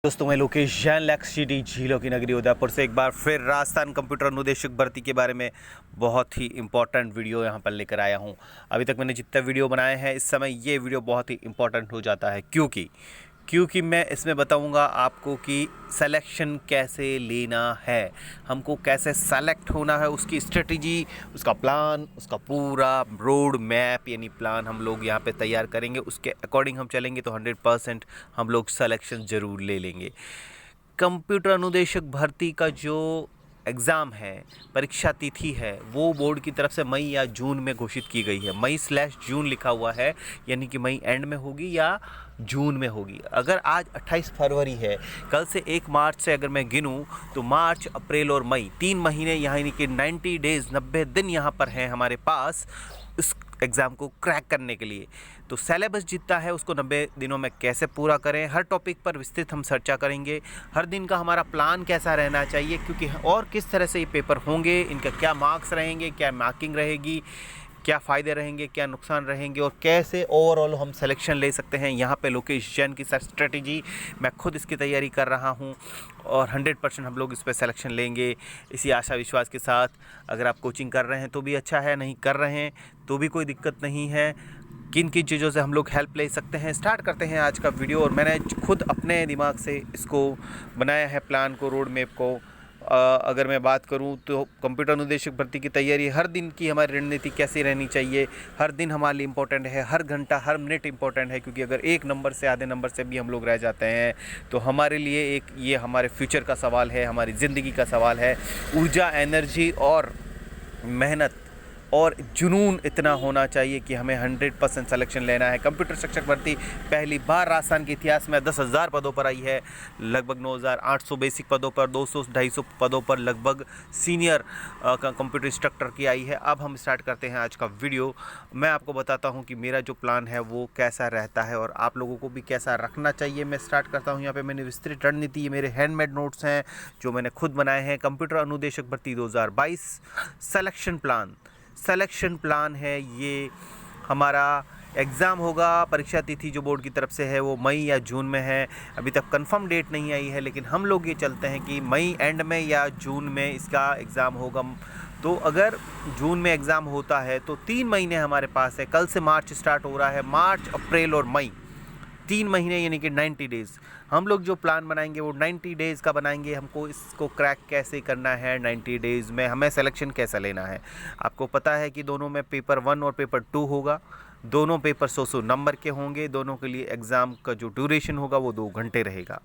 दोस्तों मैं लोकेश जैन लैक्स सिटी झीलों की नगरी उदयपुर से एक बार फिर राजस्थान कंप्यूटर अनुदेशक भर्ती के बारे में बहुत ही इंपॉर्टेंट वीडियो यहाँ पर लेकर आया हूँ। अभी तक मैंने जितने वीडियो बनाए हैं इस समय ये वीडियो बहुत ही इंपॉर्टेंट हो जाता है क्योंकि मैं इसमें बताऊंगा आपको कि सिलेक्शन कैसे लेना है, हमको कैसे सेलेक्ट होना है, उसकी स्ट्रेटजी, उसका प्लान, उसका पूरा रोड मैप यानी प्लान हम लोग यहाँ पे तैयार करेंगे। उसके अकॉर्डिंग हम चलेंगे तो 100% हम लोग सिलेक्शन ज़रूर ले लेंगे। कंप्यूटर अनुदेशक भर्ती का जो एग्ज़ाम है, परीक्षा तिथि है, वो बोर्ड की तरफ से मई या जून में घोषित की गई है। मई/जून लिखा हुआ है, यानी कि मई एंड में होगी या जून में होगी। अगर आज 28 फरवरी है, कल से 1 मार्च से अगर मैं गिनूँ तो मार्च, अप्रैल और मई 3 महीने यानी कि 90 डेज़ 90 दिन यहाँ पर हैं हमारे पास इस एग्ज़ाम को क्रैक करने के लिए। तो सिलेबस जितना है उसको 90 दिनों में कैसे पूरा करें, हर टॉपिक पर विस्तृत हम चर्चा करेंगे। हर दिन का हमारा प्लान कैसा रहना चाहिए, क्योंकि और किस तरह से ये पेपर होंगे, इनका क्या मार्क्स रहेंगे, क्या मार्किंग रहेगी, क्या फ़ायदे रहेंगे, क्या नुकसान रहेंगे और कैसे ओवरऑल हम सिलेक्शन ले सकते हैं। यहाँ पे लोकेश जैन की स्ट्रेटजी, मैं खुद इसकी तैयारी कर रहा हूँ और 100% हम लोग इस पर सिलेक्शन लेंगे इसी आशा विश्वास के साथ। अगर आप कोचिंग कर रहे हैं तो भी अच्छा है, नहीं कर रहे हैं तो भी कोई दिक्कत नहीं है। किन किन चीज़ों से हम लोग हेल्प ले सकते हैं, स्टार्ट करते हैं आज का वीडियो। और मैंने खुद अपने दिमाग से इसको बनाया है प्लान को, रोड मैप को। अगर मैं बात करूं तो कंप्यूटर अनुदेशक भर्ती की तैयारी, हर दिन की हमारी रणनीति कैसी रहनी चाहिए, हर दिन हमारे लिए इम्पोर्टेंट है, हर घंटा हर मिनट इम्पोर्टेंट है। क्योंकि अगर एक नंबर से आधे नंबर से भी हम लोग रह जाते हैं तो हमारे लिए ये हमारे फ्यूचर का सवाल है, हमारी ज़िंदगी का सवाल है। ऊर्जा, एनर्जी और मेहनत और जुनून इतना होना चाहिए कि हमें 100% सिलेक्शन लेना है। कंप्यूटर शिक्षक भर्ती पहली बार राजस्थान के इतिहास में 10,000 पदों पर आई है। लगभग 9,800 बेसिक पदों पर, 200-250 पदों पर लगभग सीनियर कंप्यूटर इंस्ट्रक्टर की आई है। अब हम स्टार्ट करते हैं आज का वीडियो। मैं आपको बताता हूँ कि मेरा जो प्लान है वो कैसा रहता है और आप लोगों को भी कैसा रखना चाहिए। मैं स्टार्ट करता हूँ। यहाँ पर मैंने विस्तृत रणनीति, ये मेरे हैंडमेड नोट्स हैं जो मैंने खुद बनाए हैं। कंप्यूटर अनुदेशक भर्ती 2022 सिलेक्शन प्लान है। ये हमारा एग्ज़ाम होगा, परीक्षा तिथि जो बोर्ड की तरफ से है वो मई या जून में है। अभी तक कंफर्म डेट नहीं आई है, लेकिन हम लोग ये चलते हैं कि मई एंड में या जून में इसका एग्ज़ाम होगा। तो अगर जून में एग्ज़ाम होता है तो 3 महीने हमारे पास है। कल से मार्च स्टार्ट हो रहा है, मार्च, अप्रैल और मई 3 महीने यानी कि 90 डेज़। हम लोग जो प्लान बनाएंगे वो 90 डेज़ का बनाएंगे। हमको इसको क्रैक कैसे करना है, 90 डेज़ में हमें सिलेक्शन कैसा लेना है। आपको पता है कि दोनों में पेपर 1 और पेपर 2 होगा। दोनों पेपर 100 नंबर के होंगे। दोनों के लिए एग्ज़ाम का जो ड्यूरेशन होगा वो 2 घंटे रहेगा।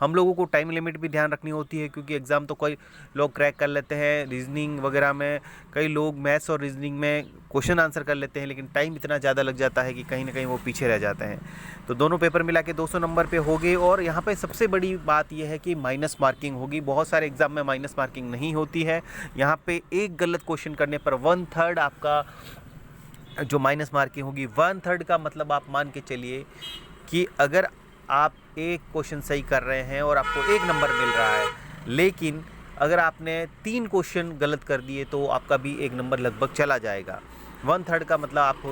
हम लोगों को टाइम लिमिट भी ध्यान रखनी होती है, क्योंकि एग्ज़ाम तो कई लोग क्रैक कर लेते हैं। रीजनिंग वगैरह में कई लोग मैथ्स और रीजनिंग में क्वेश्चन आंसर कर लेते हैं, लेकिन टाइम इतना ज़्यादा लग जाता है कि कहीं ना कहीं वो पीछे रह जाते हैं। तो दोनों पेपर मिला के 200 नंबर पे होंगे। और यहाँ पे सबसे बड़ी बात यह है कि माइनस मार्किंग होगी। बहुत सारे एग्ज़ाम में माइनस मार्किंग नहीं होती है। यहाँ पे एक गलत क्वेश्चन करने पर 1/3 आपका जो माइनस मार्किंग होगी। 1/3 का मतलब आप मान के चलिए कि अगर आप एक क्वेश्चन सही कर रहे हैं और आपको 1 नंबर मिल रहा है, लेकिन अगर आपने 3 क्वेश्चन गलत कर दिए तो आपका भी 1 नंबर लगभग चला जाएगा। 1/3 का मतलब आप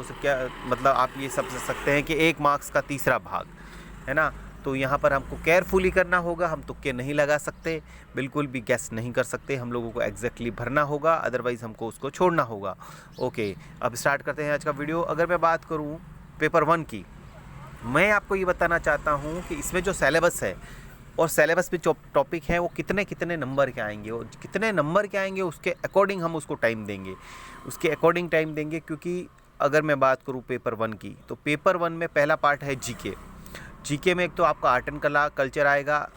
मतलब आप ये समझ सकते हैं कि 1 मार्क्स का तीसरा भाग है ना। तो यहाँ पर हमको केयरफुली करना होगा। हम तुक्के नहीं लगा सकते, बिल्कुल भी गैस नहीं कर सकते। हम लोगों को एग्जैक्टली भरना होगा, अदरवाइज़ हमको उसको छोड़ना होगा। ओके, अब स्टार्ट करते हैं आज का वीडियो। अगर मैं बात करूँ पेपर 1 की, मैं आपको ये बताना चाहता हूँ कि इसमें जो सिलेबस है और सिलेबस पे जो टॉपिक हैं वो कितने नंबर के आएंगे और कितने नंबर के आएंगे उसके अकॉर्डिंग हम उसको टाइम देंगे, क्योंकि अगर मैं बात करूँ पेपर 1 की, तो पेपर 1 में पहला पार्ट है जीके में एक तो आपका आर्ट एंड कल्चर आएगा,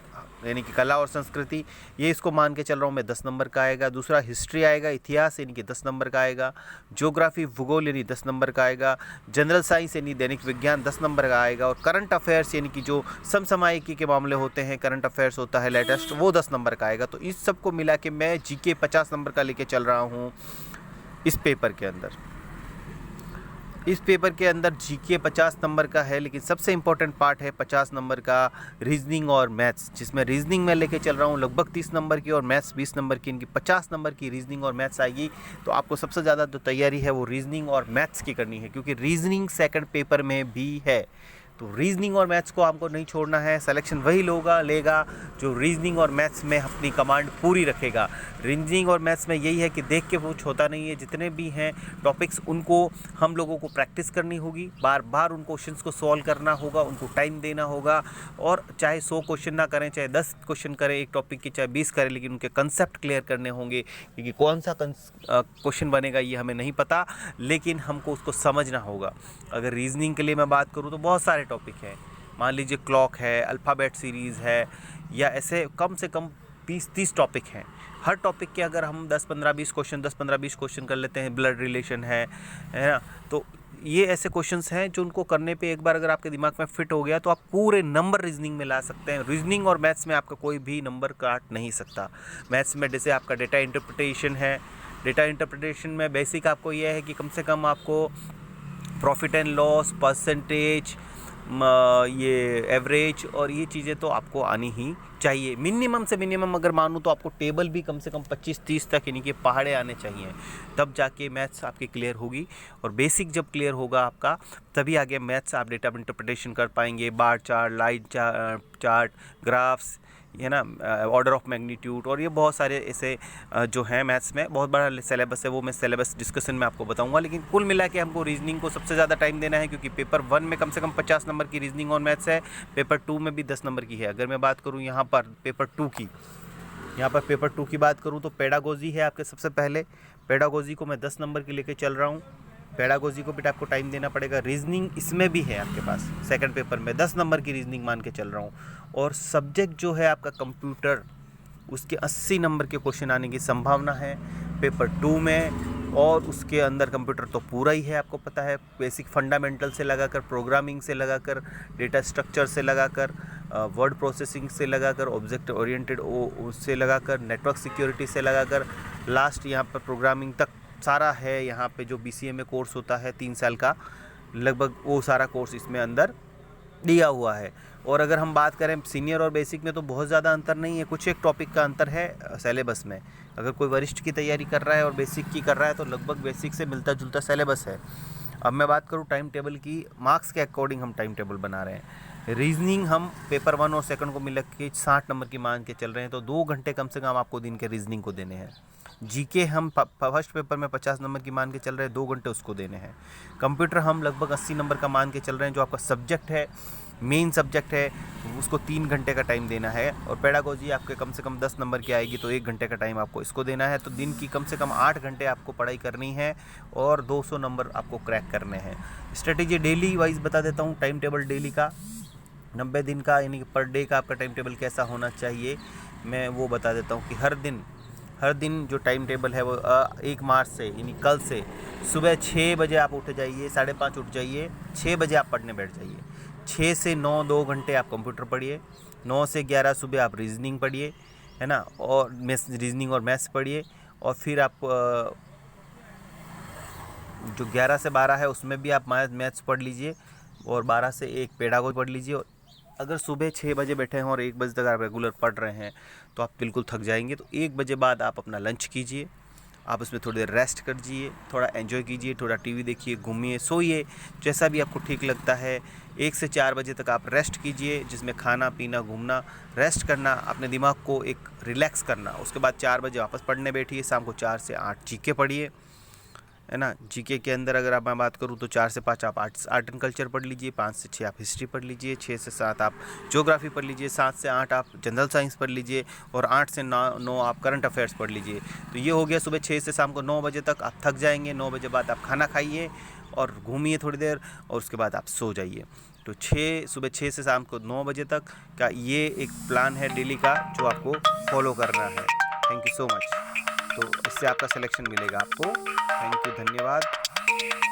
यानी कि कला और संस्कृति, ये इसको मान के चल रहा हूँ मैं 10 नंबर का आएगा। दूसरा हिस्ट्री आएगा, इतिहास यानी कि 10 नंबर का आएगा। ज्योग्राफी, भूगोल यानी 10 नंबर का आएगा। जनरल साइंस यानी दैनिक विज्ञान 10 नंबर का आएगा। और करंट अफेयर्स यानी कि जो समसामयिकी के मामले होते हैं, करंट अफेयर्स होता है लेटेस्ट, वो 10 नंबर का आएगा। तो इस सब को मिला के मैं जीके 50 नंबर का लेके चल रहा हूँ इस पेपर के अंदर। इस पेपर के अंदर जीके 50 नंबर का है, लेकिन सबसे इम्पोर्टेंट पार्ट है 50 नंबर का रीजनिंग और मैथ्स, जिसमें रीजनिंग में लेके चल रहा हूँ लगभग 30 नंबर की और मैथ्स 20 नंबर की। इनकी 50 नंबर की रीजनिंग और मैथ्स आएगी। तो आपको सबसे ज़्यादा जो तैयारी है वो रीजनिंग और मैथ्स की करनी है, क्योंकि रीजनिंग सेकंड पेपर में भी है। तो रीजनिंग और मैथ्स को हमको नहीं छोड़ना है। सिलेक्शन वही लेगा जो रीजनिंग और मैथ्स में अपनी कमांड पूरी रखेगा। रीजनिंग और मैथ्स में यही है कि देख के कुछ होता नहीं है, जितने भी हैं टॉपिक्स उनको हम लोगों को प्रैक्टिस करनी होगी, बार बार उन क्वेश्चंस को सॉल्व करना होगा, उनको टाइम देना होगा। और चाहे 100 क्वेश्चन ना करें, चाहे 10 क्वेश्चन करें एक टॉपिक के, चाहे 20 करें, लेकिन उनके कंसेप्ट क्लियर करने होंगे। क्योंकि कौन सा क्वेश्चन बनेगा ये हमें नहीं पता, लेकिन हमको उसको समझना होगा। अगर रीजनिंग के लिए मैं बात करूँ तो बहुत सारे टॉपिक हैं। मान लीजिए क्लॉक है, अल्फ़ाबेट सीरीज़ है, या ऐसे कम से कम 20-30 टॉपिक हैं। हर टॉपिक के अगर हम 10-15-20 क्वेश्चन कर लेते हैं, ब्लड रिलेशन है ना, तो ये ऐसे क्वेश्चंस हैं जो उनको करने पे एक बार अगर आपके दिमाग में फिट हो गया तो आप पूरे नंबर रीजनिंग में ला सकते हैं। रीजनिंग और मैथ्स में आपका कोई भी नंबर काट नहीं सकता। मैथ्स में जैसे आपका डेटा इंटरप्रिटेशन है, डेटा इंटरप्रिटेशन में बेसिक आपको ये है कि कम से कम आपको प्रॉफिट एंड लॉस, परसेंटेज, ये एवरेज और ये चीज़ें तो आपको आनी ही चाहिए। मिनिमम से मिनिमम अगर मानूँ तो आपको टेबल भी कम से कम 25-30 तक यानी कि पहाड़े आने चाहिए, तब जाके मैथ्स आपकी क्लियर होगी। और बेसिक जब क्लियर होगा आपका, तभी आगे मैथ्स आप डेटा इंटरप्रिटेशन कर पाएंगे। Bar chart, line chart, graphs, है ना, ऑर्डर ऑफ मैग्नीट्यूड, और ये बहुत सारे ऐसे जो हैं मैथ्स में बहुत बड़ा सिलेबस है। वो मैं सिलेबस डिस्कशन में आपको बताऊंगा। लेकिन कुल मिला के हमको रीजनिंग को सबसे ज़्यादा टाइम देना है, क्योंकि पेपर 1 में कम से कम 50 नंबर की रीजनिंग और मैथ्स है, पेपर 2 में भी 10 नंबर की है। अगर मैं बात करूँ यहाँ पर पेपर 2 की बात करूँ तो पेडागोजी है आपके सबसे पहले। पेडागोजी को मैं 10 नंबर की लेके चल रहा हूँ। पेडागोजी को बेटा आपको टाइम देना पड़ेगा। रीजनिंग इसमें भी है आपके पास, सेकंड पेपर में 10 नंबर की रीजनिंग मान के चल रहा हूँ। और सब्जेक्ट जो है आपका कंप्यूटर, उसके 80 नंबर के क्वेश्चन आने की संभावना है पेपर 2 में। और उसके अंदर कंप्यूटर तो पूरा ही है, आपको पता है, बेसिक फंडामेंटल से लगाकर, प्रोग्रामिंग से लगाकर, डेटा स्ट्रक्चर से लगाकर, वर्ड प्रोसेसिंग से लगाकर, ऑब्जेक्ट ओरिएंटेड उससे लगाकर, नेटवर्क सिक्योरिटी से लगाकर, लास्ट यहाँ पर प्रोग्रामिंग तक सारा है। यहाँ पे जो BCA में कोर्स होता है 3 साल का, लगभग वो सारा कोर्स इसमें अंदर दिया हुआ है। और अगर हम बात करें सीनियर और बेसिक में तो बहुत ज़्यादा अंतर नहीं है, कुछ एक टॉपिक का अंतर है सिलेबस में। अगर कोई वरिष्ठ की तैयारी कर रहा है और बेसिक की कर रहा है तो लगभग बेसिक से मिलता जुलता सिलेबस है। अब मैं बात करूँ टाइम टेबल की, मार्क्स के अकॉर्डिंग हम टाइम टेबल बना रहे हैं। रीजनिंग हम पेपर 1 और सेकंड को मिला के 60 नंबर की मान के चल रहे हैं, तो 2 घंटे कम से कम आपको दिन के रीजनिंग को देने हैं। जीके हम फर्स्ट पेपर में 50 नंबर की मान के चल रहे हैं, 2 घंटे उसको देने हैं। कंप्यूटर हम लगभग 80 नंबर का मान के चल रहे हैं, जो आपका सब्जेक्ट है, मेन सब्जेक्ट है, उसको 3 घंटे का टाइम देना है। और पेडागोजी आपके कम से कम 10 नंबर की आएगी, तो 1 घंटे का टाइम आपको इसको देना है। तो दिन की कम से कम 8 घंटे आपको पढ़ाई करनी है और 200 नंबर आपको क्रैक करने हैं। स्ट्रेटेजी डेली वाइज बता देता हूँ। टाइम टेबल डेली का 90 दिन का यानी कि पर डे का आपका टाइम टेबल कैसा होना चाहिए, मैं वो बता देता हूँ। कि हर दिन जो टाइम टेबल है वो 1 मार्च से यानी कल से सुबह 6 बजे आप उठ जाइए, 5:30 उठ जाइए, 6 बजे आप पढ़ने बैठ जाइए। 6 से 9 2 घंटे आप कंप्यूटर पढ़िए, 9 से 11 सुबह आप रीजनिंग पढ़िए, है ना, और रीजनिंग और मैथ्स पढ़िए। और फिर आप जो 11 से 12 है उसमें भी आप मैथ्स पढ़ लीजिए, और 12 से 1 पेडागोजी पढ़ लीजिए। और अगर सुबह 6 बजे बैठे हैं और 1 बजे तक आप रेगुलर पढ़ रहे हैं तो आप बिल्कुल थक जाएंगे। तो 1 बजे बाद आप अपना लंच कीजिए, आप उसमें थोड़ी देर रेस्ट कीजिए, थोड़ा एंजॉय कीजिए, थोड़ा टीवी देखिए, घूमिए, सोइए, जैसा भी आपको ठीक लगता है। 1 से 4 बजे तक आप रेस्ट कीजिए, जिसमें खाना पीना, घूमना, रेस्ट करना, अपने दिमाग को एक रिलैक्स करना। उसके बाद 4 बजे वापस पढ़ने बैठिए। शाम को 4 से 8 जीके पढ़िए, है ना। जीके के अंदर अगर मैं बात करूँ तो 4 से 5 आप आर्ट एंड कल्चर पढ़ लीजिए, 5 से 6 आप हिस्ट्री पढ़ लीजिए, 6 से 7 आप ज्योग्राफी पढ़ लीजिए, 7 से 8 आप जनरल साइंस पढ़ लीजिए, और 8 से 9 आप करंट अफेयर्स पढ़ लीजिए। तो ये हो गया सुबह 6 से शाम को 9 बजे तक। आप थक जाएंगे, 9 बजे बाद आप खाना खाइए और घूमिए थोड़ी देर, और उसके बाद आप सो जाइए। तो सुबह 6 से शाम को 9 बजे तक का ये एक प्लान है डेली का, जो आपको फॉलो करना है। Thank you so much. तो इससे आपका सिलेक्शन मिलेगा आपको। थैंक यू, धन्यवाद।